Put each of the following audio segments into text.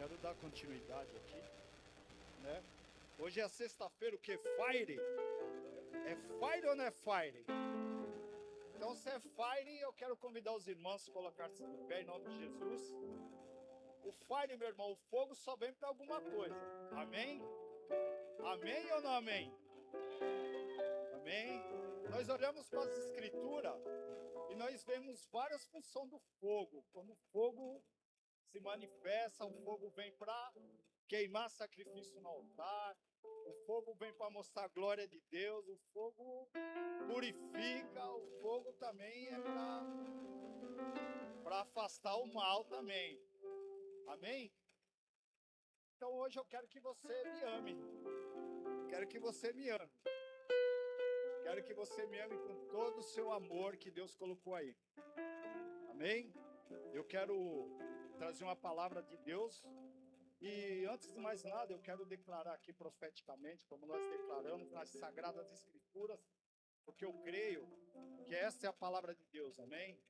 Quero dar continuidade aqui, né? Hoje é sexta-feira, o que? Fire? É fire ou não é fire? Então, se é fire, eu quero convidar os irmãos a colocar-se de pé em nome de Jesus. O fire, meu irmão, o fogo só vem para alguma coisa. Amém? Amém ou não amém? Amém? Nós olhamos para as escrituras e nós vemos várias funções do fogo. Quando o fogo se manifesta, o fogo vem para queimar sacrifício no altar, o fogo vem para mostrar a glória de Deus, o fogo purifica, o fogo também é para afastar o mal também. Amém? Então hoje eu quero que você me ame. Quero que você me ame. Quero que você me ame com todo o seu amor que Deus colocou aí. Amém? Eu quero trazer uma palavra de Deus. E antes de mais nada, eu quero declarar aqui profeticamente, como nós declaramos nas Sagradas Escrituras, porque eu creio que essa é a palavra de Deus, amém?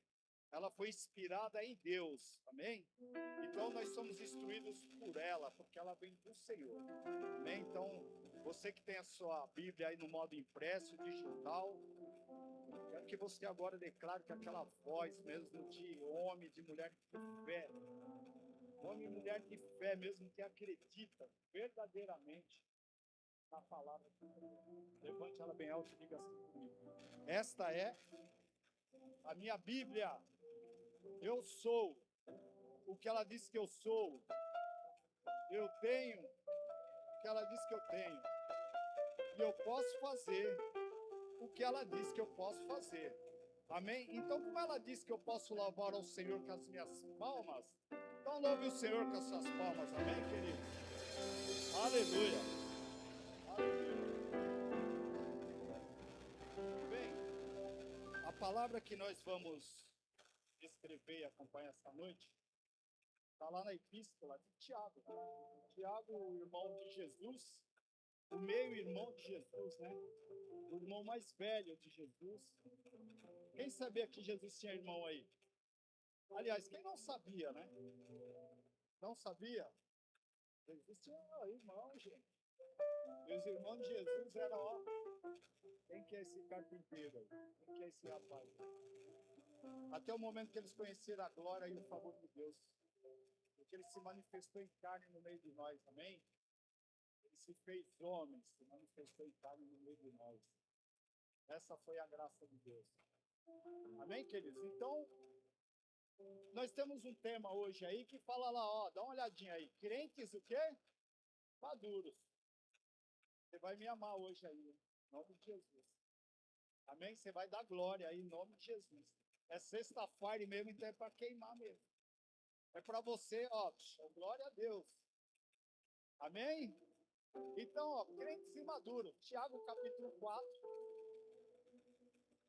Ela foi inspirada em Deus, amém? Então nós somos instruídos por ela, porque ela vem do Senhor, amém? Então, você que tem a sua Bíblia aí no modo impresso, digital, quero que você agora declare que aquela voz mesmo de homem, de mulher de fé, homem e mulher de fé mesmo que acredita verdadeiramente na palavra de Deus. Levante ela bem alto e diga assim comigo. Esta é a minha Bíblia. Eu sou o que ela diz que eu sou. Eu tenho o que ela diz que eu tenho. E eu posso fazer o que ela diz que eu posso fazer. Amém? Então, como ela diz que eu posso louvar ao Senhor com as minhas palmas, então louve o Senhor com as suas palmas. Amém, queridos? Aleluia. Bem, a palavra que nós vamos escrever e acompanhar esta noite está lá na epístola de Tiago. Tiago, o irmão de Jesus, o meio-irmão de Jesus, né? O irmão mais velho de Jesus. Quem sabia que Jesus tinha irmão aí? Aliás, quem não sabia, né? Não sabia? Jesus tinha irmão, gente. E os irmãos de Jesus eram, ó, quem que é esse carpinteiro aí? Quem que é esse rapaz? Até o momento que eles conheceram a glória e o favor de Deus. Porque ele se manifestou em carne no meio de nós, amém? Ele se fez homem, se manifestou em carne no meio de nós. Essa foi a graça de Deus. Amém, queridos? Então, nós temos um tema hoje aí que fala lá, ó, dá uma olhadinha aí. Crentes o quê? Maduros. Você vai me amar hoje aí, em nome de Jesus. Amém? Você vai dar glória aí, em nome de Jesus. É sexta-feira mesmo, então é para queimar mesmo. É para você, ó, glória a Deus. Amém? Então, ó, crentes e maduros. Tiago, capítulo 4.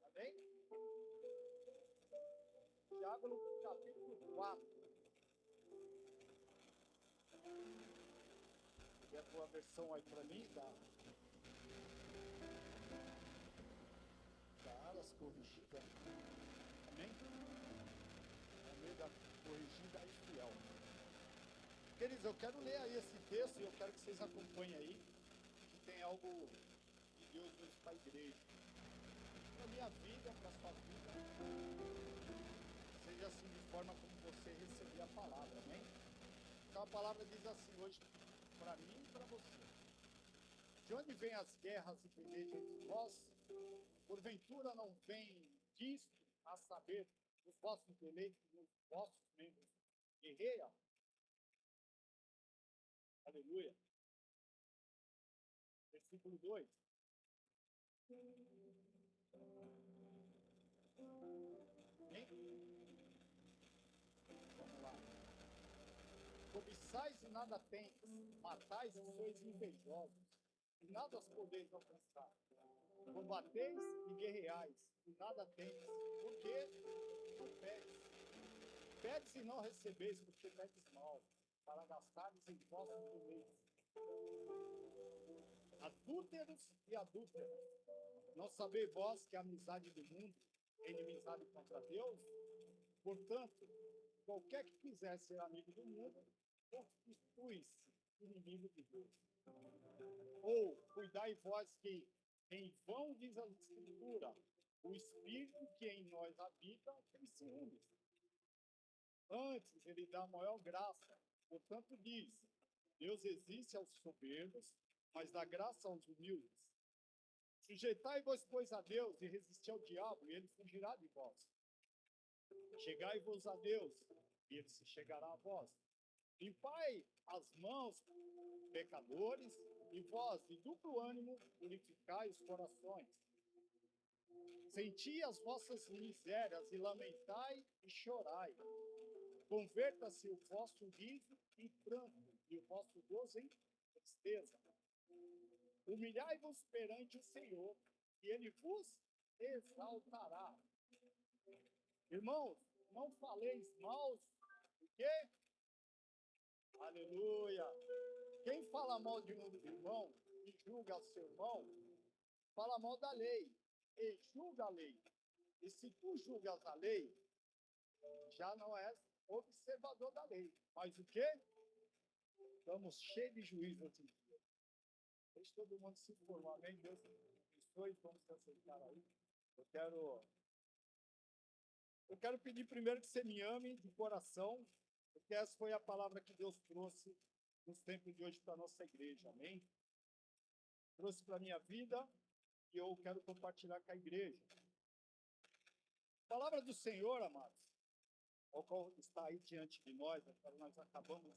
Amém? Tiago, capítulo 4. Peguei a tua versão aí para mim, tá? Caras corrigidas. Amém? No meio da corrigida e fiel. Queridos, eu quero ler aí esse texto e eu quero que vocês acompanhem aí, que tem algo de Deus mesmo para a igreja. Para a minha vida, para a sua vida, seja assim de forma como você receber a palavra, amém? Então a palavra diz assim hoje, para mim e para você. De onde vêm as guerras e pelejas entre vós? Porventura não vem disto a saber os vossos eleitos, os vossos membros guerreiam? Aleluia. Versículo 2. Amém? Vamos lá. Cobiçais e nada tendes, matais e sois invejosos, e nada os podeis alcançar. Combateis e guerreais, e nada tendes, porque não pedes. Pedes e não recebeis, porque pedes mal, para gastares em vossos deleites. Adúlteros e adúlteras, não sabeis vós que a amizade do mundo é inimizade contra Deus? Portanto, qualquer que quiser ser amigo do mundo constitui-se inimigo de Deus. Ou cuidai vós que, em vão diz a Escritura, o Espírito que em nós habita tem ciúmes. Antes, ele dá maior graça. Portanto, diz, Deus existe aos soberbos, mas dá graça aos humildes. Sujeitai-vos, pois, a Deus e resisti ao diabo, e ele fugirá de vós. Chegai-vos a Deus, e ele se chegará a vós. Limpai as mãos, pecadores, e vós, de duplo ânimo, purificai os corações. Senti as vossas misérias, e lamentai e chorai. Converta-se o vosso riso em pranto, e o vosso gozo em tristeza. Humilhai-vos perante o Senhor, e ele vos exaltará. Irmãos, não faleis mal do quê? Aleluia! Quem fala mal de um irmão e julga seu irmão, fala mal da lei e julga a lei. E se tu julgas a lei, já não és observador da lei. Mas o quê? Estamos cheios de juízo hoje em dia. Deixa todo mundo se informar, amém? Deus abençoe, vamos se aceitar aí. Eu quero pedir primeiro que você me ame de coração, porque essa foi a palavra que Deus trouxe nos tempos de hoje para a nossa igreja, amém? Trouxe para a minha vida e eu quero compartilhar com a igreja. A palavra do Senhor, amados, o qual está aí diante de nós, nós acabamos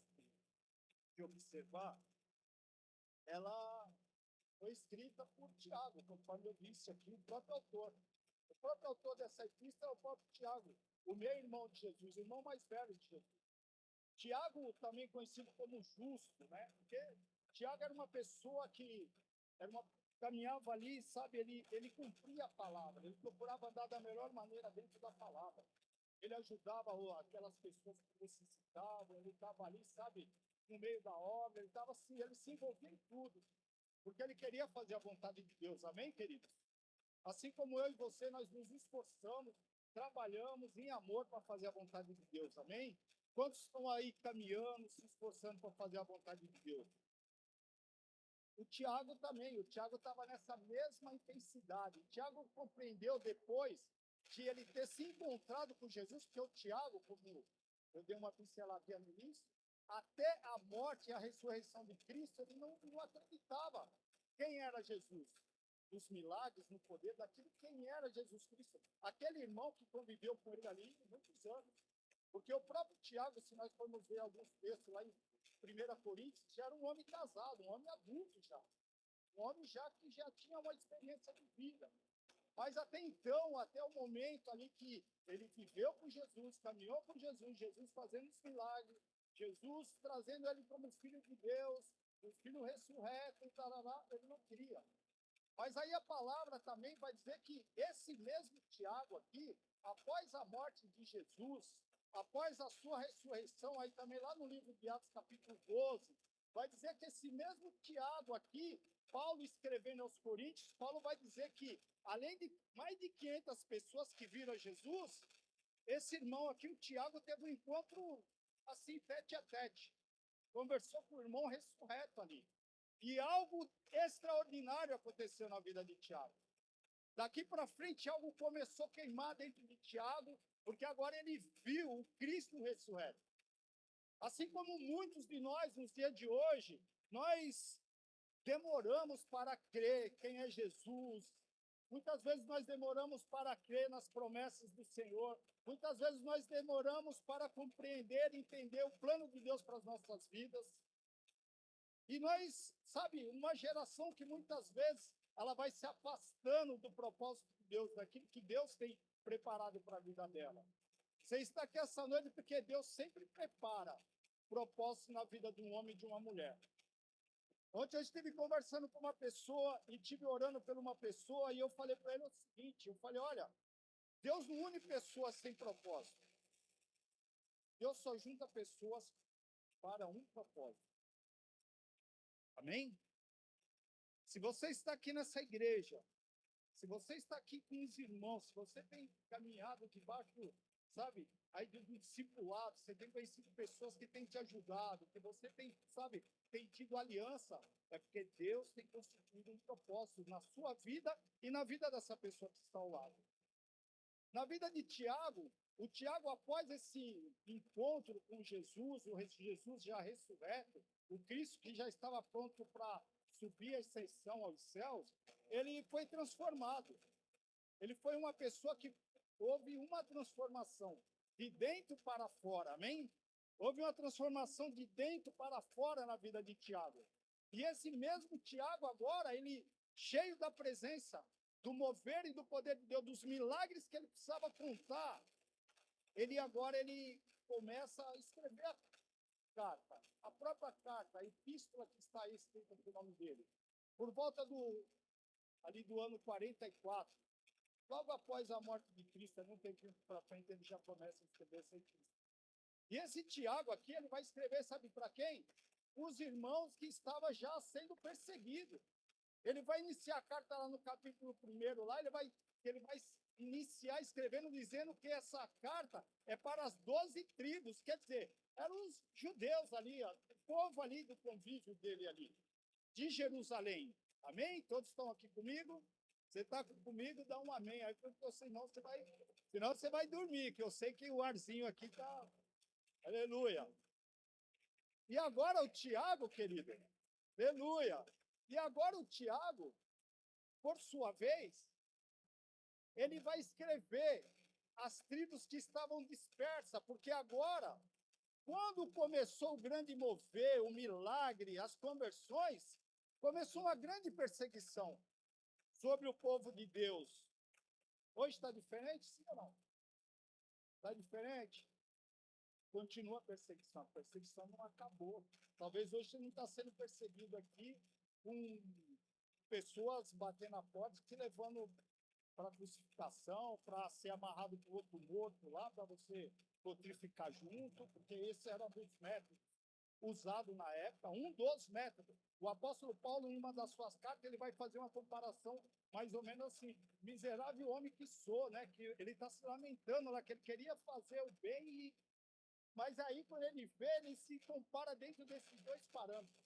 de observar, ela foi escrita por Tiago, conforme eu disse aqui, o próprio autor. O próprio autor dessa epístola é o próprio Tiago, o meu irmão de Jesus, o irmão mais velho de Jesus. Tiago, também conhecido como justo, né? Porque Tiago era uma pessoa que caminhava ali, sabe, ele cumpria a palavra, ele procurava andar da melhor maneira dentro da palavra. Ele ajudava aquelas pessoas que necessitavam, ele estava ali, sabe, no meio da obra, ele se envolvia em tudo, porque ele queria fazer a vontade de Deus, amém, queridos? Assim como eu e você, nós nos esforçamos, trabalhamos em amor para fazer a vontade de Deus, amém? Quantos estão aí caminhando, se esforçando para fazer a vontade de Deus? O Tiago também, o Tiago estava nessa mesma intensidade. O Tiago compreendeu depois de ele ter se encontrado com Jesus, porque o Tiago, como eu dei uma pinceladinha no início, até a morte e a ressurreição de Cristo, ele não acreditava quem era Jesus. Nos milagres, no poder daquilo, quem era Jesus Cristo. Aquele irmão que conviveu com ele ali muitos anos. Porque o próprio Tiago, se nós formos ver alguns textos lá em 1 Coríntios, já era um homem casado, um homem adulto já. Um homem já que já tinha uma experiência de vida. Mas até então, até o momento ali que ele viveu com Jesus, caminhou com Jesus, Jesus fazendo os milagres, Jesus trazendo ele como filho de Deus, o filho ressurreto, e tarará, ele não queria. Mas aí a palavra também vai dizer que esse mesmo Tiago aqui, após a morte de Jesus, após a sua ressurreição, aí também lá no livro de Atos capítulo 12, vai dizer que esse mesmo Tiago aqui, Paulo escrevendo aos Coríntios, Paulo vai dizer que, além de mais de 500 pessoas que viram Jesus, esse irmão aqui, o Tiago, teve um encontro assim, tete a tete. Conversou com o irmão ressurreto ali. E algo extraordinário aconteceu na vida de Tiago. Daqui para frente, algo começou a queimar dentro de Tiago, porque agora ele viu o Cristo ressurreto. Assim como muitos de nós, nos dias de hoje, nós demoramos para crer quem é Jesus. Muitas vezes nós demoramos para crer nas promessas do Senhor. Muitas vezes nós demoramos para compreender e entender o plano de Deus para as nossas vidas. E nós, sabe, uma geração que muitas vezes ela vai se afastando do propósito de Deus, daquilo que Deus tem preparado para a vida dela. Você está aqui essa noite porque Deus sempre prepara propósito na vida de um homem e de uma mulher. Ontem eu estive conversando com uma pessoa e estive orando por uma pessoa e eu falei para ele o seguinte, eu falei, olha, Deus não une pessoas sem propósito. Deus só junta pessoas para um propósito. Amém? Se você está aqui nessa igreja, se você está aqui com os irmãos, se você tem caminhado debaixo, sabe, aí do discipulado, você tem conhecido pessoas que têm te ajudado, que você tem, sabe, tem tido aliança, é porque Deus tem constituído um propósito na sua vida e na vida dessa pessoa que está ao lado. Na vida de Tiago, o Tiago, após esse encontro com Jesus, o Jesus já ressurreto, o Cristo que já estava pronto para subir a ascensão aos céus, ele foi transformado. Ele foi uma pessoa que houve uma transformação de dentro para fora, amém? Houve uma transformação de dentro para fora na vida de Tiago. E esse mesmo Tiago agora, ele cheio da presença, do mover e do poder de Deus, dos milagres que ele precisava contar, ele começa a escrever a carta, a própria carta, a epístola que está aí escrita no nome dele. Por volta ali do ano 44, logo após a morte de Cristo, não tem tempo para frente, ele já começa a escrever essa epístola. E esse Tiago aqui, ele vai escrever, sabe para quem? Os irmãos que estavam já sendo perseguidos. Ele vai iniciar a carta lá no capítulo 1, lá, ele vai iniciar escrevendo, dizendo que essa carta é para as 12 tribos, quer dizer, eram os judeus ali, ó, o povo ali do convívio dele ali, de Jerusalém. Amém? Todos estão aqui comigo? Você está comigo, dá um amém aí, porque senão você vai dormir, que eu sei que o arzinho aqui está... Aleluia. E agora o Tiago, querido, aleluia. E agora o Tiago, por sua vez, ele vai escrever as tribos que estavam dispersas, porque agora, quando começou o grande mover, o milagre, as conversões, começou uma grande perseguição sobre o povo de Deus. Hoje está diferente, sim ou não? Está diferente? Continua a perseguição. A perseguição não acabou. Talvez hoje você não está sendo perseguido aqui com pessoas batendo a porta, te levando para crucificação, para ser amarrado com outro morto lá, para você petrificar junto, porque esse era um dos métodos usados na época, um dos métodos. O apóstolo Paulo, em uma das suas cartas, ele vai fazer uma comparação mais ou menos assim, miserável homem que sou, né? Que ele está se lamentando lá, que ele queria fazer o bem, mas aí quando ele vê, ele se compara dentro desses dois parâmetros.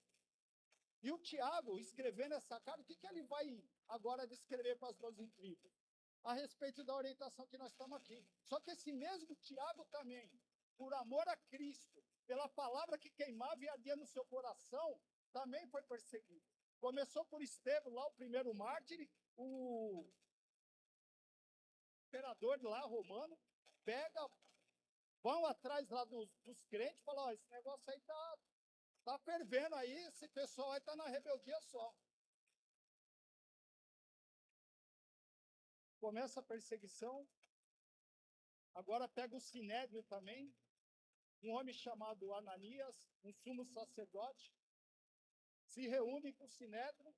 E o Tiago, escrevendo essa carta, o que ele vai agora descrever para as 12 tribos? A respeito da orientação que nós estamos aqui. Só que esse mesmo Tiago também, por amor a Cristo, pela palavra que queimava e ardia no seu coração, também foi perseguido. Começou por Estevão, lá o primeiro mártir, o imperador lá romano, vão atrás lá dos crentes e falam, esse negócio aí tá fervendo aí, esse pessoal aí está na rebeldia só. Começa a perseguição. Agora pega o Sinédrio também, um homem chamado Ananias, um sumo sacerdote, se reúne com o Sinédrio,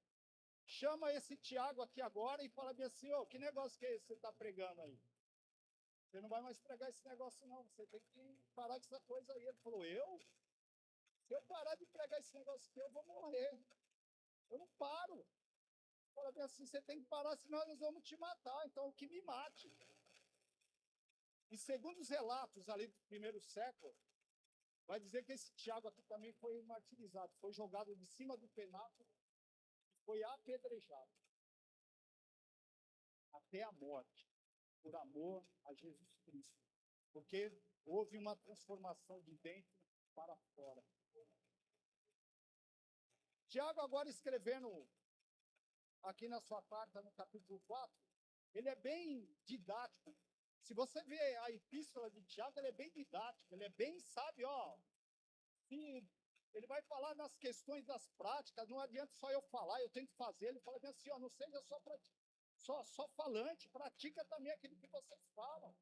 chama esse Tiago aqui agora e fala bem assim, que negócio que é esse que você está pregando aí? Você não vai mais pregar esse negócio não, você tem que parar com essa coisa aí. Ele falou, se eu parar de pregar esse negócio aqui, eu vou morrer. Eu não paro. Fala bem assim, você tem que parar, senão nós vamos te matar, então que me mate. E segundo os relatos ali do primeiro século, vai dizer que esse Tiago aqui também foi martirizado, foi jogado de cima do penáculo e foi apedrejado até a morte, por amor a Jesus Cristo. Porque houve uma transformação de dentro para fora. Tiago, agora escrevendo aqui na sua carta, no capítulo 4, ele é bem didático. Se você vê a epístola de Tiago, ele é bem didático, ele é bem, sabe, ele vai falar nas questões das práticas, não adianta só eu falar, eu tenho que fazer. Ele fala assim, não seja só falante, pratica também aquilo que vocês falam.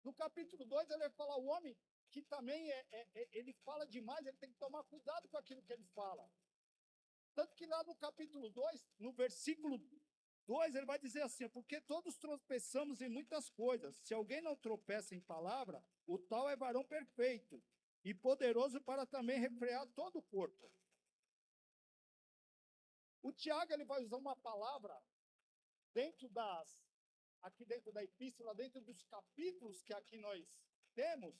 No capítulo 2, ele vai falar, o homem que também ele fala demais, ele tem que tomar cuidado com aquilo que ele fala. Tanto que lá no capítulo 2, no versículo 2, ele vai dizer assim, porque todos tropeçamos em muitas coisas. Se alguém não tropeça em palavra, o tal é varão perfeito e poderoso para também refrear todo o corpo. O Tiago, ele vai usar uma palavra dentro aqui dentro da epístola, dentro dos capítulos que aqui nós temos,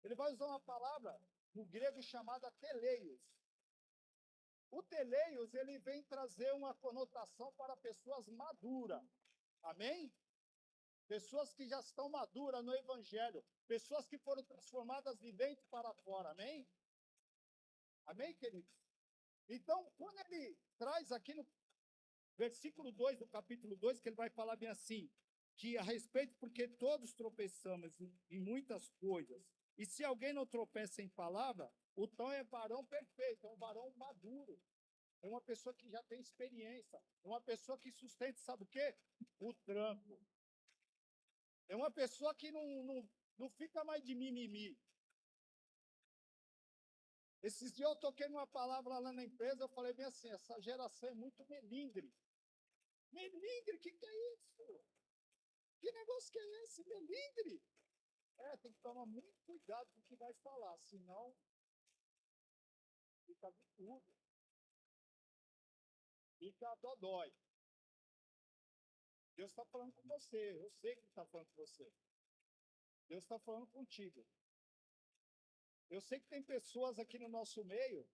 ele vai usar uma palavra no grego chamada teleios. O teleios, ele vem trazer uma conotação para pessoas maduras. Amém? Pessoas que já estão maduras no evangelho, pessoas que foram transformadas de dentro para fora. Amém? Amém, queridos? Então, quando ele traz aqui no versículo 2 do capítulo 2, que ele vai falar bem assim, que a respeito, porque todos tropeçamos em muitas coisas, e se alguém não tropeça em palavra, o tal é varão perfeito, é um varão maduro, é uma pessoa que já tem experiência, é uma pessoa que sustenta, sabe o quê? O tranco. É uma pessoa que não fica mais de mimimi. Esses dias eu toquei numa palavra lá na empresa, eu falei bem assim, essa geração é muito melindre. Melindre, o que é isso? Que negócio que é esse? Melindre? Tem que tomar muito cuidado com o que vai falar, senão fica de tudo. Fica dodói. Deus está falando com você, eu sei que está falando com você. Deus está falando contigo. Eu sei que tem pessoas aqui no nosso meio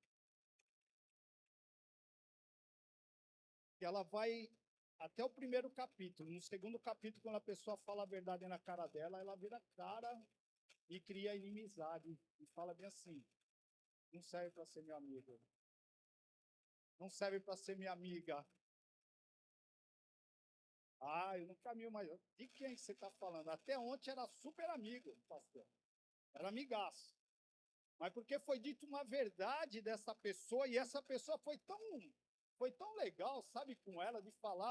que ela vai até o primeiro capítulo. No segundo capítulo, quando a pessoa fala a verdade na cara dela, ela vira cara e cria inimizade. E fala bem assim, não serve para ser meu amigo. Não serve para ser minha amiga. Eu não caminho mais. De quem você está falando? Até ontem era super amigo, pastor. Era amigaço. Mas porque foi dito uma verdade dessa pessoa, e essa pessoa foi tão legal, sabe, com ela, de falar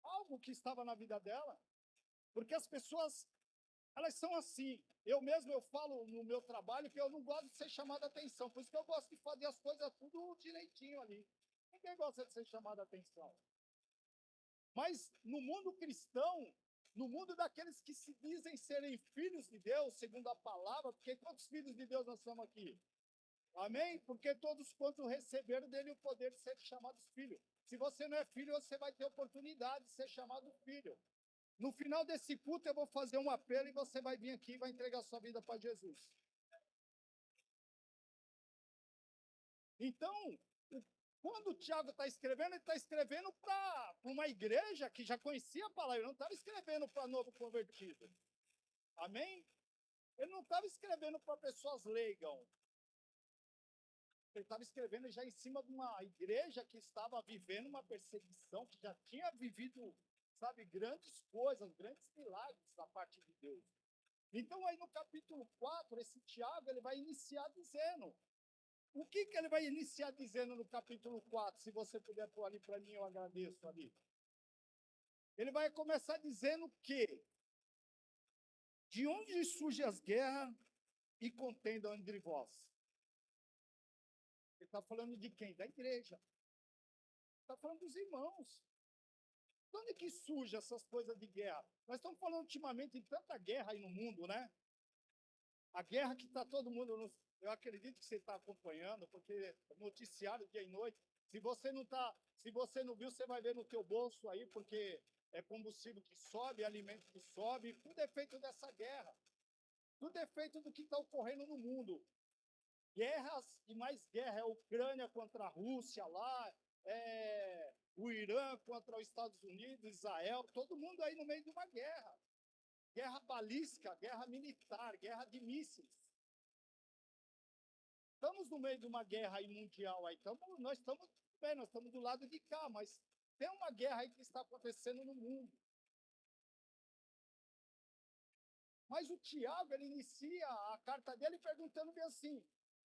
algo que estava na vida dela. Porque as pessoas, elas são assim. Eu falo no meu trabalho que eu não gosto de ser chamado a atenção. Por isso que eu gosto de fazer as coisas tudo direitinho ali. Ninguém gosta de ser chamado a atenção. Mas no mundo cristão, no mundo daqueles que se dizem serem filhos de Deus, segundo a palavra, porque quantos filhos de Deus nós somos aqui? Amém? Porque todos quantos receberam dele o poder de ser chamados filhos. Se você não é filho, você vai ter oportunidade de ser chamado filho. No final desse culto, eu vou fazer um apelo e você vai vir aqui e vai entregar sua vida para Jesus. Então, quando o Tiago está escrevendo, ele está escrevendo para uma igreja que já conhecia a palavra, ele não estava escrevendo para novo convertido. Amém? Ele não estava escrevendo para pessoas leigas. Ele estava escrevendo já em cima de uma igreja que estava vivendo uma perseguição, que já tinha vivido, sabe, grandes coisas, grandes milagres da parte de Deus. Então, aí no capítulo 4, esse Tiago, ele vai iniciar dizendo. O que ele vai iniciar dizendo no capítulo 4? Se você puder pôr ali para mim, eu agradeço ali. Ele vai começar dizendo que de onde surgem as guerras e contenda entre vós? Ele está falando de quem? Da igreja. Está falando dos irmãos. De onde que surgem essas coisas de guerra? Nós estamos falando ultimamente em tanta guerra aí no mundo, né? A guerra que está todo mundo... Eu acredito que você está acompanhando, porque noticiário dia e noite. Se você não viu, você vai ver no teu bolso aí, porque é combustível que sobe, alimento que sobe, tudo é feito dessa guerra. Tudo é feito do que está ocorrendo no mundo. Guerras e mais guerra, é a Ucrânia contra a Rússia lá, o Irã contra os Estados Unidos, Israel, todo mundo aí no meio de uma guerra. Guerra balística, guerra militar, guerra de mísseis. Estamos no meio de uma guerra aí mundial aí, nós estamos do lado de cá, mas tem uma guerra aí que está acontecendo no mundo. Mas o Tiago, ele inicia a carta dele perguntando bem assim,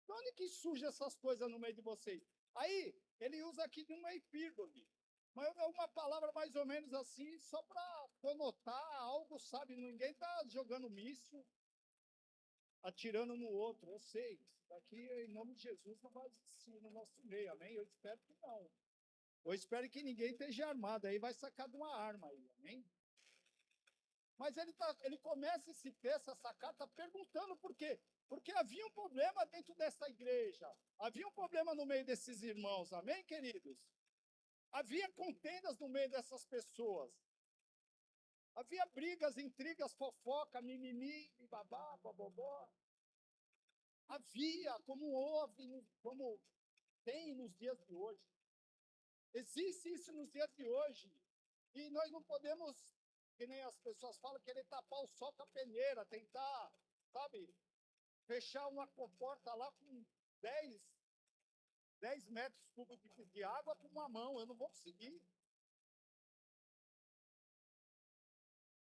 de onde que surgem essas coisas no meio de vocês? Aí, ele usa aqui de uma hipérbole, mas é uma palavra mais ou menos assim, só para conotar algo, sabe? Ninguém está jogando míssil, atirando no outro, eu sei. Isso daqui, em nome de Jesus, não vai existir no nosso meio, amém? Eu espero que não. Eu espero que ninguém esteja armado, aí vai sacar de uma arma aí, amém? Mas ele começa esse texto, essa carta, perguntando por quê. Porque havia um problema dentro dessa igreja. Havia um problema no meio desses irmãos, amém, queridos? Havia contendas no meio dessas pessoas. Havia brigas, intrigas, fofoca, mimimi, babá, babobó. Havia, como houve, como tem nos dias de hoje. Existe isso nos dias de hoje. E nós não podemos, que nem as pessoas falam, querer tapar o sol com a peneira, tentar, sabe, fechar uma porta lá com 10 metros cúbicos de água com uma mão. Eu não vou conseguir.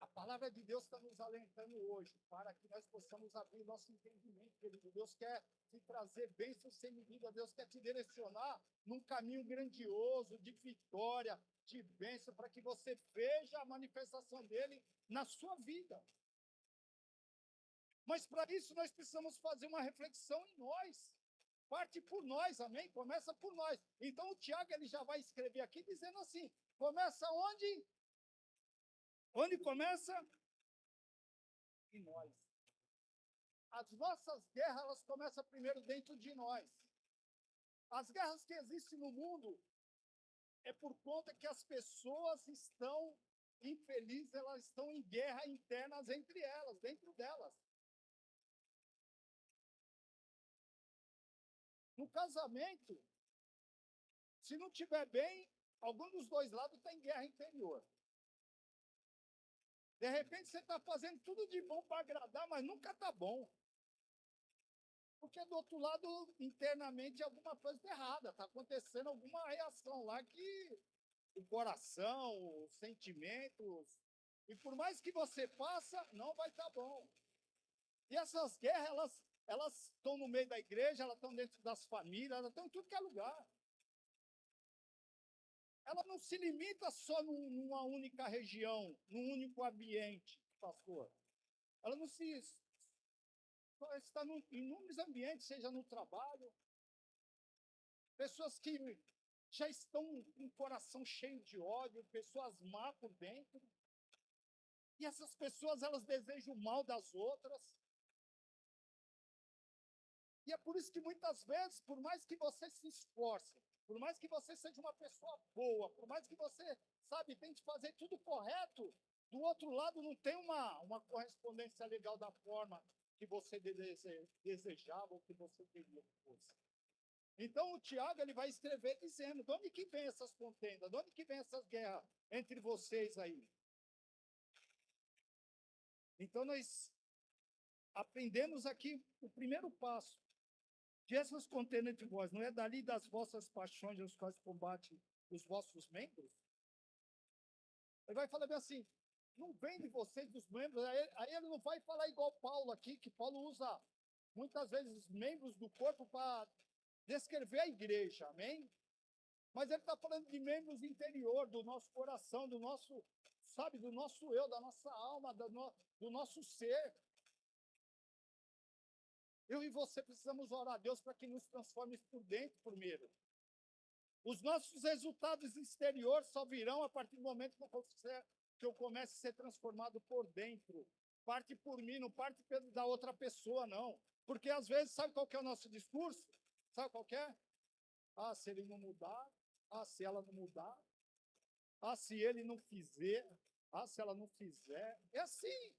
A palavra de Deus está nos alentando hoje para que nós possamos abrir nosso entendimento, querido. Deus quer te trazer bênçãos sem medida. Deus quer te direcionar num caminho grandioso, de vitória, de bênção, para que você veja a manifestação dele na sua vida. Mas para isso nós precisamos fazer uma reflexão em nós. Parte por nós, amém? Começa por nós. Então o Tiago ele já vai escrever aqui dizendo assim: começa onde? Onde começa? Em nós. As nossas guerras, elas começam primeiro dentro de nós. As guerras que existem no mundo é por conta que as pessoas estão infelizes, elas estão em guerra internas entre elas, dentro delas. No casamento, se não estiver bem, algum dos dois lados está em guerra interior. De repente, você está fazendo tudo de bom para agradar, mas nunca está bom. Porque do outro lado, internamente, alguma coisa está errada. Está acontecendo alguma reação lá que o coração, os sentimentos, e por mais que você faça, não vai estar bom. E essas guerras, elas estão no meio da igreja, elas estão dentro das famílias, elas estão em tudo que é lugar. Ela não se limita só numa única região, num único ambiente, pastor. Ela não se está em inúmeros ambientes, seja no trabalho. Pessoas que já estão com o coração cheio de ódio, pessoas má por dentro. E essas pessoas, elas desejam o mal das outras. E é por isso que muitas vezes, por mais que você se esforce, por mais que você seja uma pessoa boa, por mais que você, sabe, tente fazer tudo correto, do outro lado não tem uma correspondência legal da forma que você desejava ou que você queria que fosse. Então o Tiago ele vai escrever dizendo, de onde que vem essas contendas, de onde que vem essas guerras entre vocês aí? Então nós aprendemos aqui o primeiro passo, que essas contendas entre vós, não é dali das vossas paixões, as quais combatem os vossos membros? Ele vai falar bem assim, não vem de vocês, dos membros, aí ele não vai falar igual Paulo aqui, que Paulo usa muitas vezes os membros do corpo para descrever a igreja, amém? Mas ele está falando de membros interior, do nosso coração, do nosso, sabe, do nosso eu, da nossa alma, do nosso ser. Eu e você precisamos orar a Deus para que nos transforme por dentro primeiro. Os nossos resultados exteriores só virão a partir do momento que eu comece a ser transformado por dentro. Parte por mim, não parte da outra pessoa, não. Porque às vezes, sabe qual que é o nosso discurso? Sabe qual que é? Ah, se ele não mudar. Ah, se ela não mudar. Ah, se ele não fizer. Ah, se ela não fizer. É assim.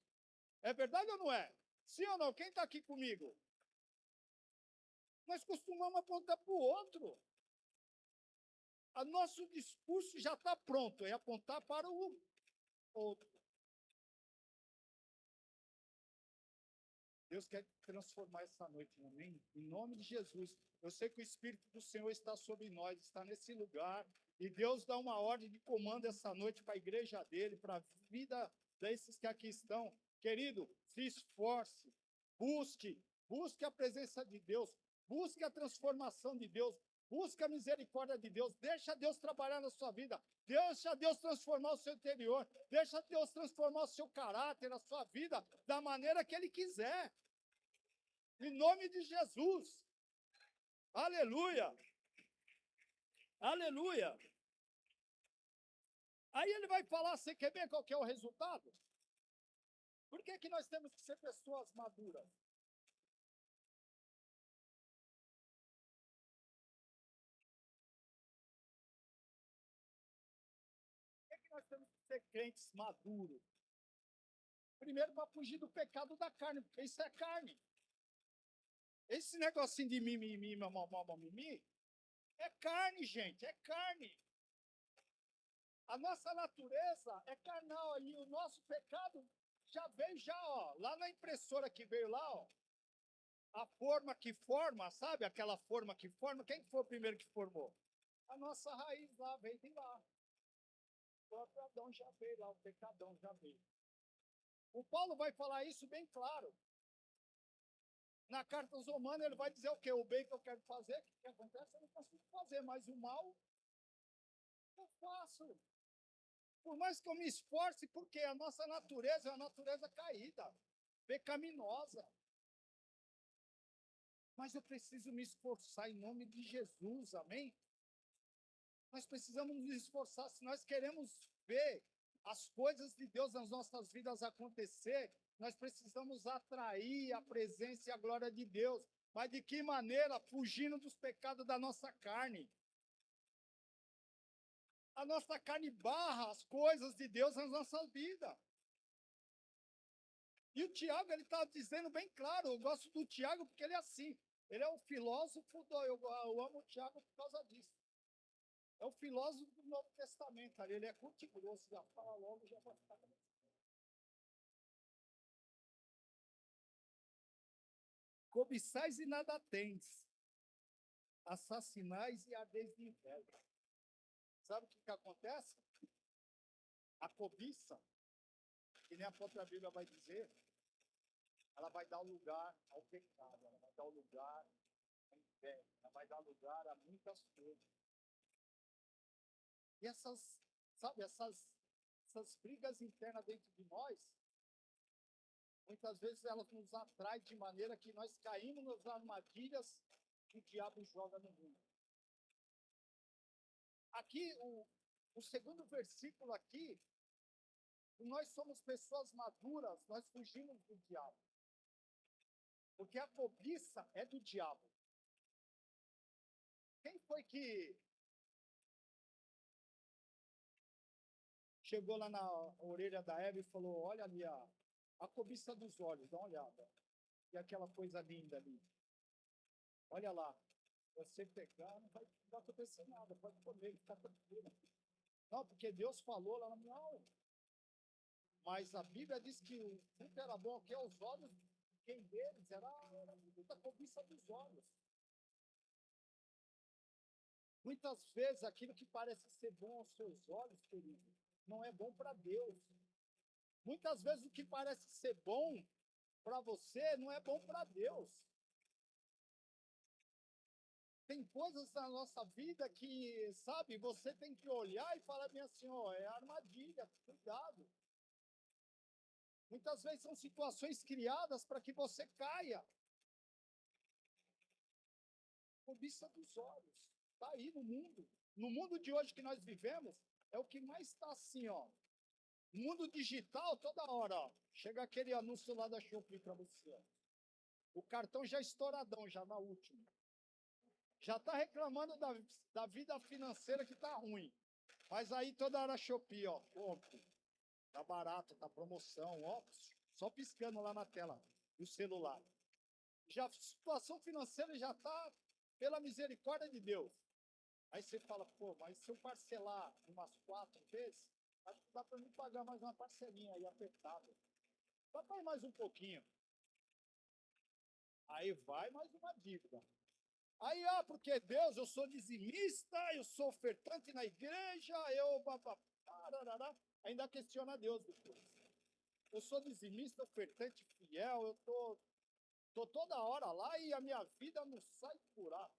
É verdade ou não é? Sim ou não? Quem está aqui comigo? Nós costumamos apontar para o outro. O nosso discurso já está pronto, é apontar para o outro. Deus quer transformar essa noite, amém? Em nome de Jesus. Eu sei que o Espírito do Senhor está sobre nós, está nesse lugar. E Deus dá uma ordem de comando essa noite para a igreja dele, para a vida desses que aqui estão. Querido, se esforce, busque a presença de Deus, busque a transformação de Deus, busque a misericórdia de Deus, deixa Deus trabalhar na sua vida, deixa Deus transformar o seu interior, deixa Deus transformar o seu caráter, a sua vida, da maneira que Ele quiser. Em nome de Jesus. Aleluia. Aleluia. Aí ele vai falar, você quer ver qual que é o resultado? Por que nós temos que ser pessoas maduras? Por que nós temos que ser crentes maduros? Primeiro para fugir do pecado da carne, porque isso é carne. Esse negocinho de mimimi, mamamimi, é carne, gente, é carne. A nossa natureza é carnal e o nosso pecado já veio ó, lá na impressora que veio lá, ó. A forma que forma, sabe? Aquela forma que forma, quem foi o primeiro que formou? A nossa raiz lá, veio de lá. O próprio Adão já veio lá, o pecadão já veio. O Paulo vai falar isso bem claro. Na carta aos Romanos, ele vai dizer o quê? O bem que eu quero fazer, o que acontece, eu não consigo fazer, mas o mal eu faço. Por mais que eu me esforce, porque a nossa natureza é uma natureza caída, pecaminosa. Mas eu preciso me esforçar em nome de Jesus, amém? Nós precisamos nos esforçar, se nós queremos ver as coisas de Deus nas nossas vidas acontecer, nós precisamos atrair a presença e a glória de Deus. Mas de que maneira? Fugindo dos pecados da nossa carne. A nossa carne barra as coisas de Deus nas nossas vidas. E o Tiago, ele está dizendo bem claro, eu gosto do Tiago porque ele é assim. Ele é um filósofo, eu amo o Tiago por causa disso. É o filósofo do Novo Testamento, ele é curto e grosso, já fala logo, já vai ficar. Cobiçais e nada tens, assassinais e ardeis de inveja. Sabe o que acontece? A cobiça, que nem a própria Bíblia vai dizer, ela vai dar lugar ao pecado, ela vai dar lugar à inveja, ela vai dar lugar a muitas coisas. E essas brigas internas dentro de nós, muitas vezes elas nos atraem de maneira que nós caímos nas armadilhas que o diabo joga no mundo. Aqui, o segundo versículo aqui, nós somos pessoas maduras, nós fugimos do diabo. Porque a cobiça é do diabo. Quem foi que chegou lá na orelha da Eva e falou, olha ali a cobiça dos olhos, dá uma olhada. E aquela coisa linda ali. Olha lá, você pegar, não vai acontecer nada, pode comer, fica tranquilo. Não, porque Deus falou lá na minha aula. Mas a Bíblia diz que o fruto era bom, que aos olhos, quem deles era a cobiça dos olhos. Muitas vezes aquilo que parece ser bom aos seus olhos, querido, não é bom para Deus. Muitas vezes o que parece ser bom para você não é bom para Deus. Tem coisas na nossa vida que, sabe, você tem que olhar e falar bem assim, ó, é armadilha, cuidado. Muitas vezes são situações criadas para que você caia. Cobiça dos olhos. Está aí no mundo. No mundo de hoje que nós vivemos, é o que mais está assim, ó. No mundo digital, toda hora, ó. Chega aquele anúncio lá da Shopee para você. Ó. O cartão já estouradão, já na última. Já está reclamando da vida financeira que está ruim. Mas aí toda hora Shopee, ó. Compre. Tá barato, tá promoção, ó. Só piscando lá na tela do celular. Já a situação financeira já está pela misericórdia de Deus. Aí você fala, pô, mas se eu parcelar umas 4 vezes, acho que dá para mim pagar mais uma parcelinha aí apertada. Dá para ir mais um pouquinho. Aí vai mais uma dívida. Aí, porque Deus, eu sou dizimista, eu sou ofertante na igreja, ainda questiona Deus depois. Eu sou dizimista, ofertante fiel, eu tô toda hora lá e a minha vida não sai curar.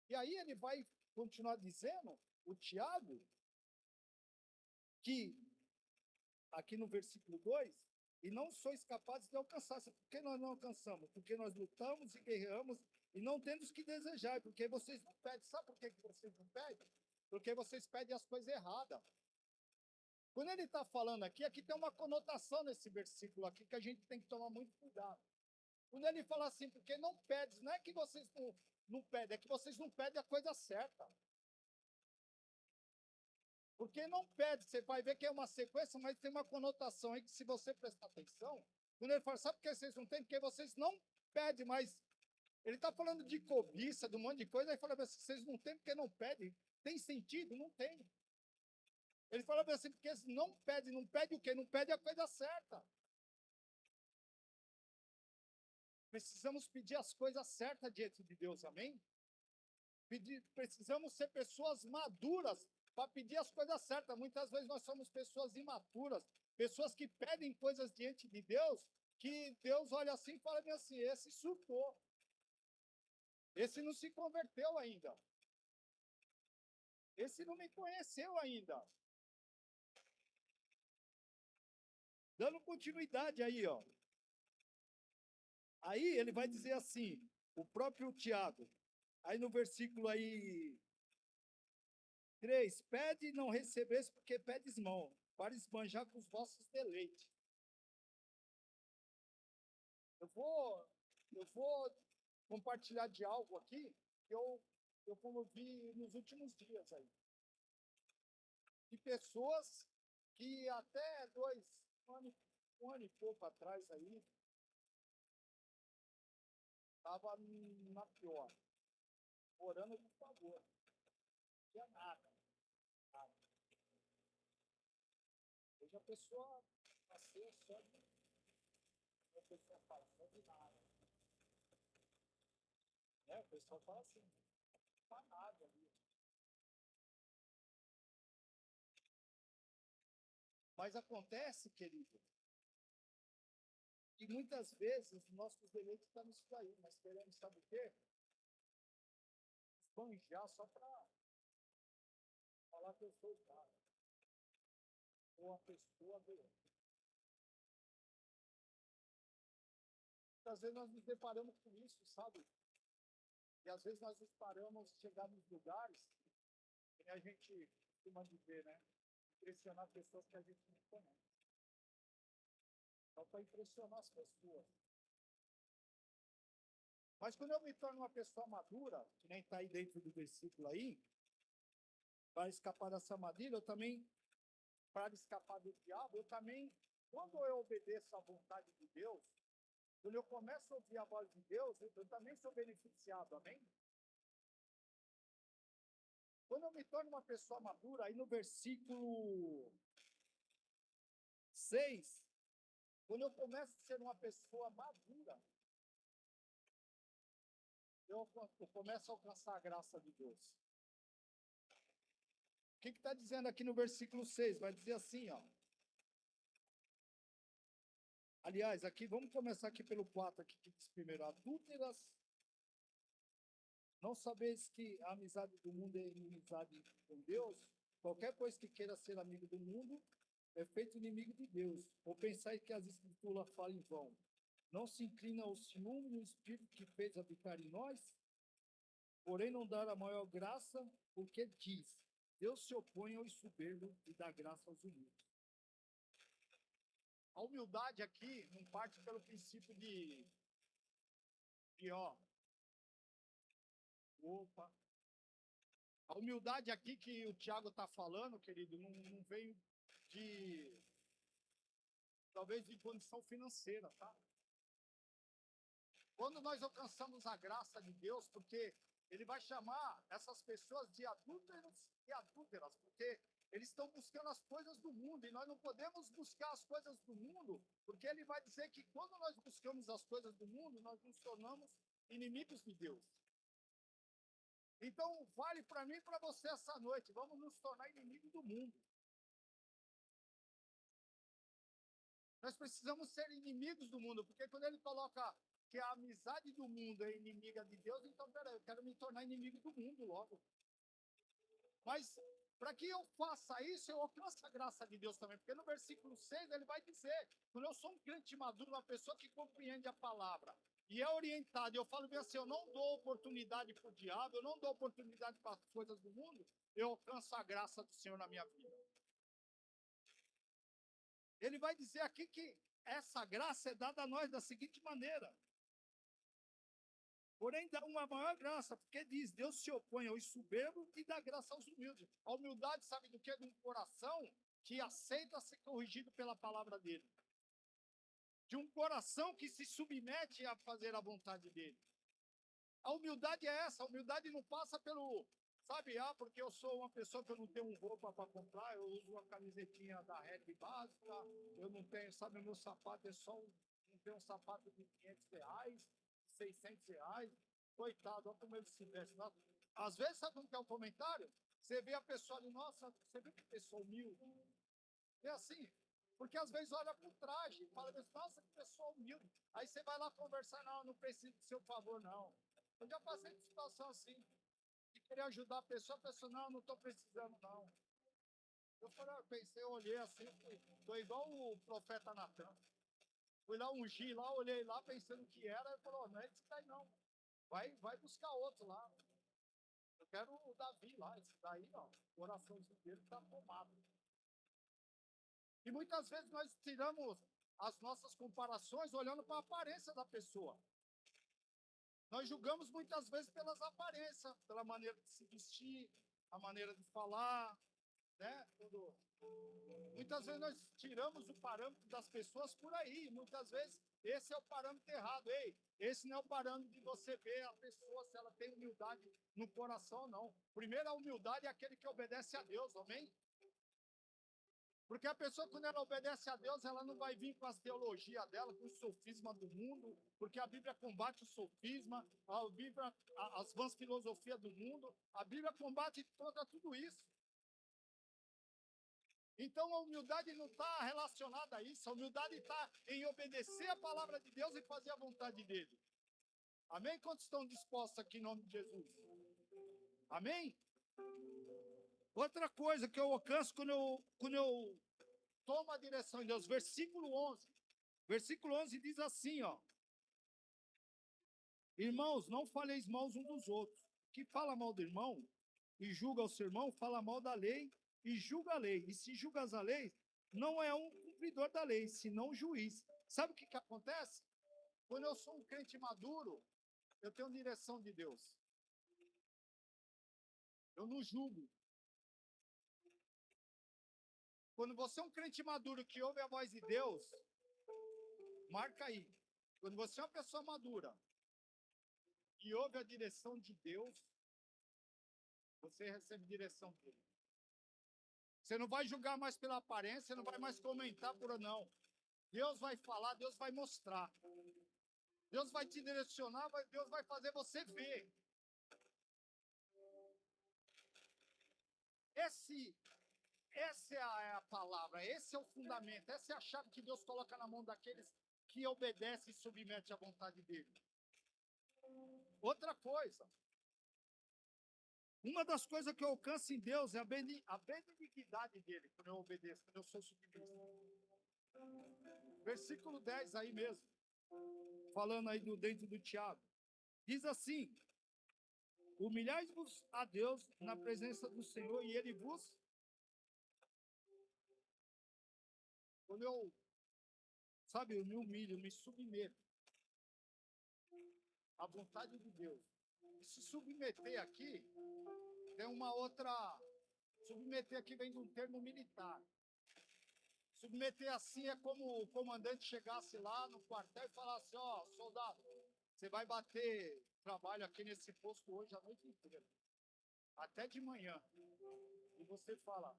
E aí ele vai continuar dizendo, o Tiago, que aqui no versículo 2, e não sois capazes de alcançar. Por que nós não alcançamos? Porque nós lutamos e guerreamos e não temos que desejar, porque vocês não pedem. Sabe por que vocês não pedem? Porque vocês pedem as coisas erradas. Quando ele está falando aqui tem uma conotação nesse versículo aqui que a gente tem que tomar muito cuidado. Quando ele fala assim, porque não pede, não é que vocês não pedem, é que vocês não pedem a coisa certa. Porque não pede, você vai ver que é uma sequência, mas tem uma conotação aí que, se você prestar atenção, quando ele fala, sabe por que vocês não têm? Porque vocês não pedem, mas ele está falando de cobiça, de um monte de coisa, aí fala assim, vocês não têm porque não pedem. Tem sentido? Não tem. Ele fala assim, porque não pede, não pede o quê? Não pede a coisa certa. Precisamos pedir as coisas certas diante de Deus, amém? Precisamos ser pessoas maduras para pedir as coisas certas. Muitas vezes nós somos pessoas imaturas, pessoas que pedem coisas diante de Deus, que Deus olha assim e fala assim, esse surtou. Esse não se converteu ainda. Esse não me conheceu ainda. Dando continuidade aí, ó. Aí ele vai dizer assim, o próprio Tiago, aí no versículo aí 3, pede e não recebeste, porque pedes mão, para esbanjar com os vossos deleites. Eu vou compartilhar de algo aqui que eu promovi nos últimos dias aí. De pessoas que até um ano e pouco atrás aí, estava na pior, orando por favor. Não tinha nada, nada. Hoje a pessoa nasceu só de. A pessoa fala, só de nada. Né? O pessoal fala assim, não faz nada ali. Mas acontece, querido, que muitas vezes nossos deleites estão nisso daí, mas queremos, sabe o quê? Esbanjar só para falar que eu sou o cara. Ou a pessoa do outro. Muitas vezes nós nos deparamos com isso, sabe? E às vezes nós nos paramos chegar nos lugares que a gente costuma dizer, né? Impressionar pessoas que a gente não conhece. Só para impressionar as pessoas. Mas quando eu me torno uma pessoa madura, que nem está aí dentro do versículo aí, para escapar dessa armadilha, eu também, para escapar do diabo, eu também, quando eu obedeço à vontade de Deus, quando eu começo a ouvir a voz de Deus, eu também sou beneficiado, amém? Quando eu me torno uma pessoa madura, aí no versículo 6, quando eu começo a ser uma pessoa madura, eu começo a alcançar a graça de Deus. O que está dizendo aqui no versículo 6? Vai dizer assim, ó. Aliás, aqui, vamos começar aqui pelo 4, aqui, que diz primeiro, adúlteras, não sabeis que a amizade do mundo é inimizade com Deus? Qualquer coisa que queira ser amigo do mundo é feito inimigo de Deus. Ou pensais que as escrituras falam em vão? Não se inclina ao ciúme no Espírito que fez habitar em nós? Porém não dá a maior graça, porque diz, Deus se opõe aos soberbos e dá graça aos humildes. A humildade aqui não parte pelo princípio ó, opa. A humildade aqui que o Tiago está falando, querido, não vem de, talvez, de condição financeira, tá? Quando nós alcançamos a graça de Deus, porque ele vai chamar essas pessoas de adúlteros e adúlteras, porque eles estão buscando as coisas do mundo, e nós não podemos buscar as coisas do mundo, porque ele vai dizer que quando nós buscamos as coisas do mundo, nós nos tornamos inimigos de Deus. Então, vale para mim e para você essa noite, vamos nos tornar inimigos do mundo. Nós precisamos ser inimigos do mundo, porque quando ele coloca que a amizade do mundo é inimiga de Deus, então, peraí, eu quero me tornar inimigo do mundo logo. Mas, para que eu faça isso, eu alcanço a graça de Deus também, porque no versículo 6 ele vai dizer, quando eu sou um crente maduro, uma pessoa que compreende a palavra, e é orientado, eu falo bem assim, eu não dou oportunidade para o diabo, eu não dou oportunidade para as coisas do mundo, eu alcanço a graça do Senhor na minha vida. Ele vai dizer aqui que essa graça é dada a nós da seguinte maneira. Porém, dá uma maior graça, porque diz, Deus se opõe aos soberbos e dá graça aos humildes. A humildade, sabe do que? De um coração que aceita ser corrigido pela palavra dele. De um coração que se submete a fazer a vontade dele. A humildade é essa, a humildade não passa pelo, sabe, porque eu sou uma pessoa que eu não tenho roupa para comprar, eu uso uma camisetinha da Red básica, eu não tenho, sabe, o meu sapato é só não tenho um sapato de R$ 500, R$ 600, coitado, olha como ele se veste. Às vezes, sabe como que é o comentário? Você vê a pessoa ali, nossa, você vê que pessoa humilde. É assim, porque às vezes olha para o traje e fala, nossa, que pessoa humilde. Aí você vai lá conversar, não, não preciso do seu favor, não. Eu já passei de situação assim, de querer ajudar a pessoa, não, não estou precisando, não. Eu falei, eu pensei, eu olhei assim, estou igual o profeta Natan. Fui lá ungir lá, olhei lá, pensando que era, ele falou, não é esse daí não. Vai buscar outro lá. Eu quero o Davi lá, esse daí, ó, o coraçãozinho dele está tomado. E muitas vezes nós tiramos as nossas comparações olhando para a aparência da pessoa. Nós julgamos muitas vezes pelas aparências, pela maneira de se vestir, a maneira de falar, né? Muitas vezes nós tiramos o parâmetro das pessoas por aí. Muitas vezes esse é o parâmetro errado. Ei, esse não é o parâmetro de você ver a pessoa se ela tem humildade no coração ou não. Primeiro, a humildade é aquele que obedece a Deus, amém? Porque a pessoa, quando ela obedece a Deus, ela não vai vir com as teologias dela, com o sofisma do mundo, porque a Bíblia combate o sofisma, a Bíblia, as vãs filosofias do mundo, a Bíblia combate contra tudo isso. Então a humildade não está relacionada a isso, a humildade está em obedecer a palavra de Deus e fazer a vontade dele. Amém? Quantos estão dispostos aqui em nome de Jesus? Amém? Outra coisa que eu alcanço quando eu tomo a direção de Deus, versículo 11. Versículo 11 diz assim, ó. Irmãos, não faleis mal uns dos outros. Que fala mal do irmão e julga o seu irmão, fala mal da lei e julga a lei. E se julgas a lei, não é um cumpridor da lei, senão um juiz. Sabe o que acontece? Quando eu sou um crente maduro, eu tenho direção de Deus. Eu não julgo. Quando você é um crente maduro que ouve a voz de Deus, marca aí. Quando você é uma pessoa madura e ouve a direção de Deus, você recebe direção dele. Você não vai julgar mais pela aparência, não vai mais comentar por não. Deus vai falar, Deus vai mostrar. Deus vai te direcionar, Deus vai fazer você ver. Essa é a palavra, esse é o fundamento, essa é a chave que Deus coloca na mão daqueles que obedecem e submetem à vontade dele. Outra coisa, uma das coisas que eu alcanço em Deus é a benignidade dele, quando eu obedeço, quando eu sou submisso. Versículo 10 aí mesmo, falando aí dentro do Tiago, diz assim: humilhai-vos a Deus na presença do Senhor e ele vos... Quando eu, sabe, eu me humilho, eu me submeto à vontade de Deus. E se submeter aqui, tem uma outra... Submeter aqui vem de um termo militar. Submeter assim é como o comandante chegasse lá no quartel e falasse, ó, soldado, você vai bater trabalho aqui nesse posto hoje a noite inteira. Até de manhã. E você fala,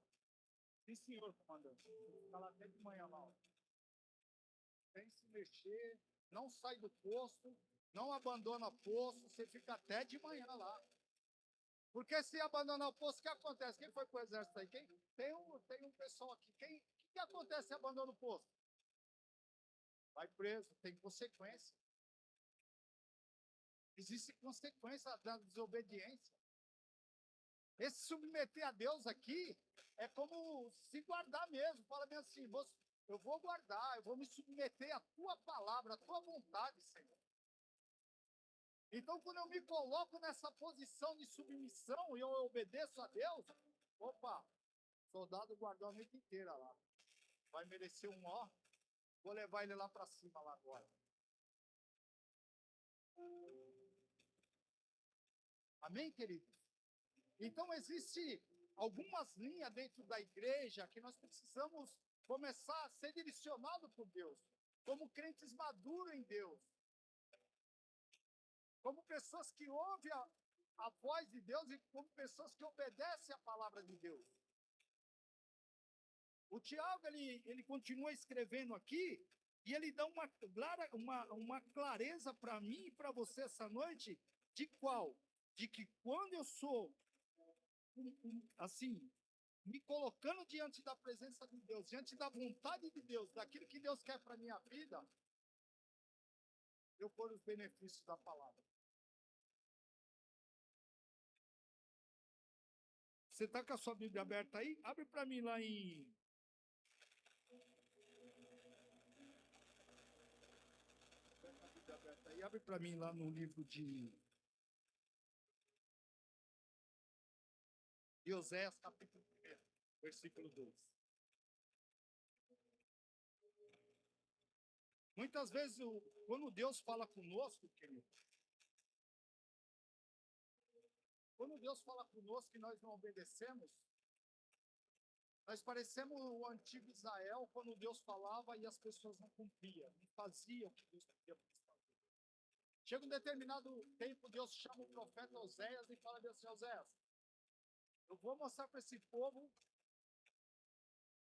sim senhor, comandante. Você fica lá até de manhã lá, ó. Sem se mexer, não sai do posto, não abandona o posto, você fica até de manhã lá. Porque se abandonar o posto, o que acontece? Quem foi pro exército aí? Tem um pessoal aqui. O que acontece se abandona o posto? Vai preso, tem consequência. Existe consequência da desobediência. Esse submeter a Deus aqui é como se guardar mesmo. Fala bem assim, eu vou guardar, eu vou me submeter à tua palavra, à tua vontade, Senhor. Então, quando eu me coloco nessa posição de submissão e eu obedeço a Deus, opa, soldado guardou a noite inteira lá. Vai merecer um ó, vou levar ele lá para cima lá agora. Amém, queridos? Então, existe algumas linhas dentro da igreja que nós precisamos começar a ser direcionados por Deus, como crentes maduros em Deus, como pessoas que ouvem a voz de Deus e como pessoas que obedecem a palavra de Deus. O Tiago, ele continua escrevendo aqui, e ele dá uma clareza para mim e para você essa noite, de qual? De que quando eu sou, assim, me colocando diante da presença de Deus, diante da vontade de Deus, daquilo que Deus quer para a minha vida, eu colho os benefícios da palavra. Você está com a sua Bíblia aberta aí? Abre para mim lá em... Aí, abre para mim lá no livro de Oséias, capítulo 1, versículo 2. Muitas vezes, quando Deus fala conosco, querido, quando Deus fala conosco e nós não obedecemos, nós parecemos o antigo Israel, quando Deus falava e as pessoas não cumpriam, não faziam o que Deus pedia para eles fazer. Chega um determinado tempo, Deus chama o profeta Oséias e fala assim: Oséias, eu vou mostrar para esse povo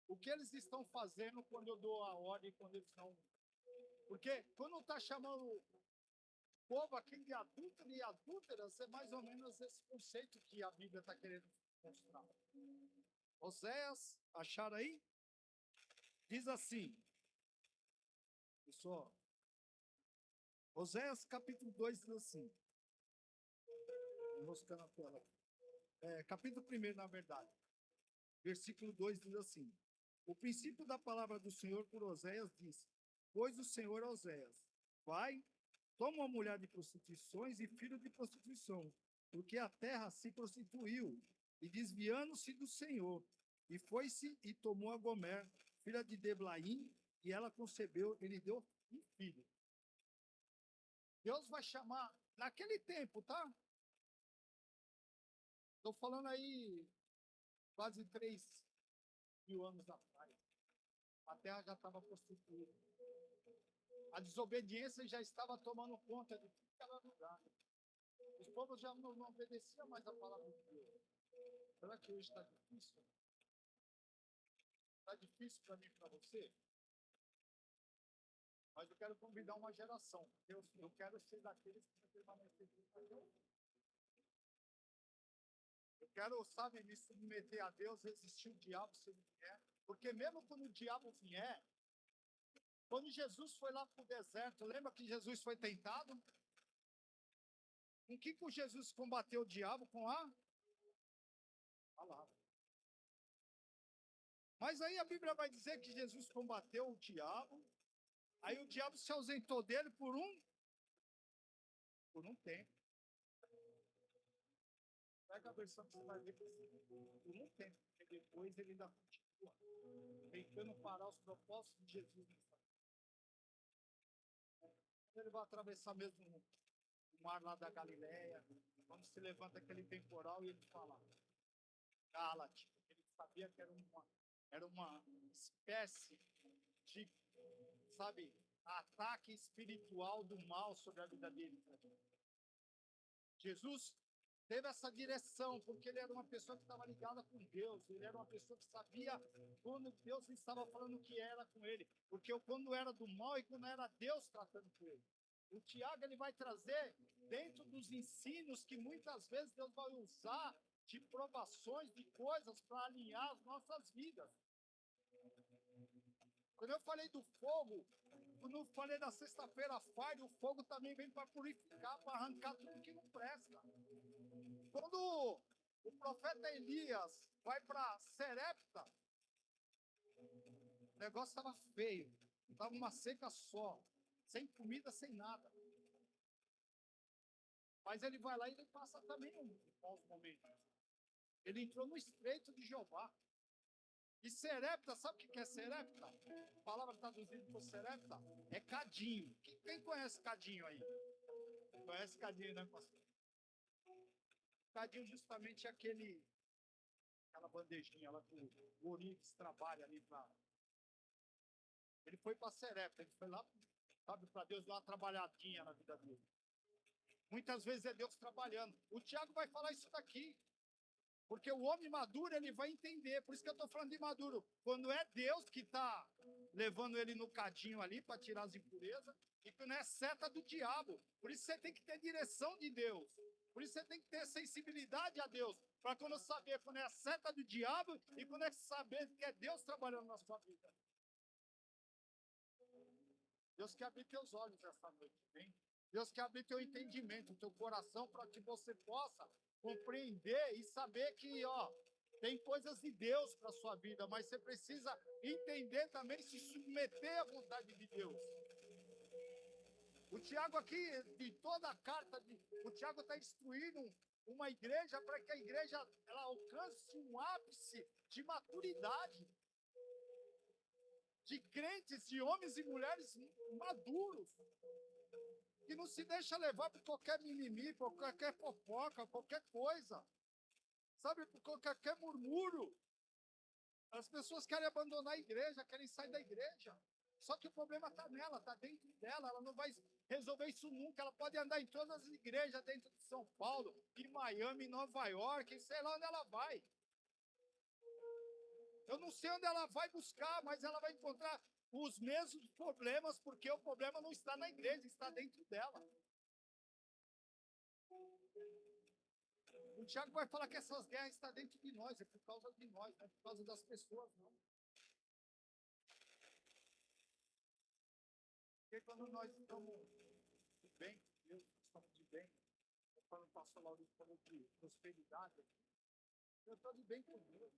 o que eles estão fazendo quando eu dou a ordem, quando eles não. Porque quando está chamando o povo aqui de adúltero e adúlteras, é mais ou menos esse conceito que a Bíblia está querendo mostrar. Oséias, acharam aí? Diz assim, pessoal, Oséias capítulo 2 diz assim, vou mostrar na tela, capítulo 1, na verdade, versículo 2 diz assim: o princípio da palavra do Senhor por Oséias diz: pois o Senhor Oséias, vai, toma uma mulher de prostituições e filho de prostituição, porque a terra se prostituiu, e desviando-se do Senhor, e foi-se e tomou a Gomer, filha de Deblaim, e ela concebeu, ele deu um filho. Deus vai chamar, naquele tempo, tá? Estou falando aí quase 3.000 anos atrás. A terra já estava prostituída. A desobediência já estava tomando conta de tudo que era lugar. Os povos já não obedeciam mais a palavra de Deus. Será que hoje está difícil? Está difícil para mim e para você? Mas eu quero convidar uma geração. Eu quero ser daqueles que vão permanecer até o fim. Eu quero, sabe, me submeter a Deus, resistir o diabo se ele vier. Porque mesmo quando o diabo vier, quando Jesus foi lá para o deserto, lembra que Jesus foi tentado? Com que Jesus combateu o diabo? Com a palavra. Mas aí a Bíblia vai dizer que Jesus combateu o diabo, aí o diabo se ausentou dele por um tempo. Pega a versão que você vai ver por um tempo, porque depois ele ainda continua tentando parar os propósitos de Jesus. Ele vai atravessar mesmo o mar lá da Galileia, quando se levanta aquele temporal e ele fala, cala-te, ele sabia que era uma espécie de, sabe, ataque espiritual do mal sobre a vida dele. Jesus teve essa direção, porque ele era uma pessoa que estava ligada com Deus, ele era uma pessoa que sabia quando Deus estava falando que era com ele, porque quando era do mal e quando era Deus tratando com ele. O Tiago, ele vai trazer dentro dos ensinos que muitas vezes Deus vai usar de provações, de coisas para alinhar as nossas vidas. Quando eu falei do fogo, quando eu falei da sexta-feira fire, o fogo também vem para purificar, para arrancar tudo que não presta. Quando o profeta Elias vai para Serepta, o negócio estava feio, estava uma seca só, sem comida, sem nada. Mas ele vai lá e ele passa também um maus momentos. Ele entrou no estreito de Jeová. E Serepta, sabe o que é Serepta? A palavra traduzida por Serepta é cadinho. Quem conhece cadinho aí? Conhece cadinho, né, pastor? tadinho justamente aquela bandejinha lá que o Orives trabalha ali para. Ele foi para Serepta, ele foi lá, sabe, para Deus dar uma trabalhadinha na vida dele. Muitas vezes é Deus trabalhando. O Tiago vai falar isso daqui. Porque o homem maduro, ele vai entender. Por isso que eu estou falando de maduro. Quando é Deus que está levando ele no cadinho ali para tirar as impurezas, e que não é seta do diabo. Por isso você tem que ter direção de Deus. Por isso você tem que ter sensibilidade a Deus. Para quando saber quando é a seta do diabo e quando é saber que é Deus trabalhando na sua vida. Deus quer abrir teus olhos essa noite, hein? Deus quer abrir teu entendimento, teu coração, para que você possa compreender e saber que, ó, tem coisas de Deus para sua vida, mas você precisa entender também, se submeter à vontade de Deus. O Tiago aqui, de toda a carta, o Tiago está instruindo uma igreja para que a igreja ela alcance um ápice de maturidade, de crentes, de homens e mulheres maduros, que não se deixa levar por qualquer mimimi, por qualquer fofoca, qualquer coisa, sabe, por qualquer murmúrio. As pessoas querem abandonar a igreja, querem sair da igreja. Só que o problema está nela, está dentro dela. Ela não vai resolver isso nunca. Ela pode andar em todas as igrejas dentro de São Paulo, em Miami, em Nova York, sei lá onde ela vai. Eu não sei onde ela vai buscar, mas ela vai encontrar os mesmos problemas, porque o problema não está na igreja, está dentro dela. O Tiago vai falar que essas guerras estão dentro de nós, é por causa de nós, não é por causa das pessoas, não. Porque quando nós estamos de bem, Deus, estamos de bem, quando o pastor Laurito falou de prosperidade, eu estou de bem com Deus.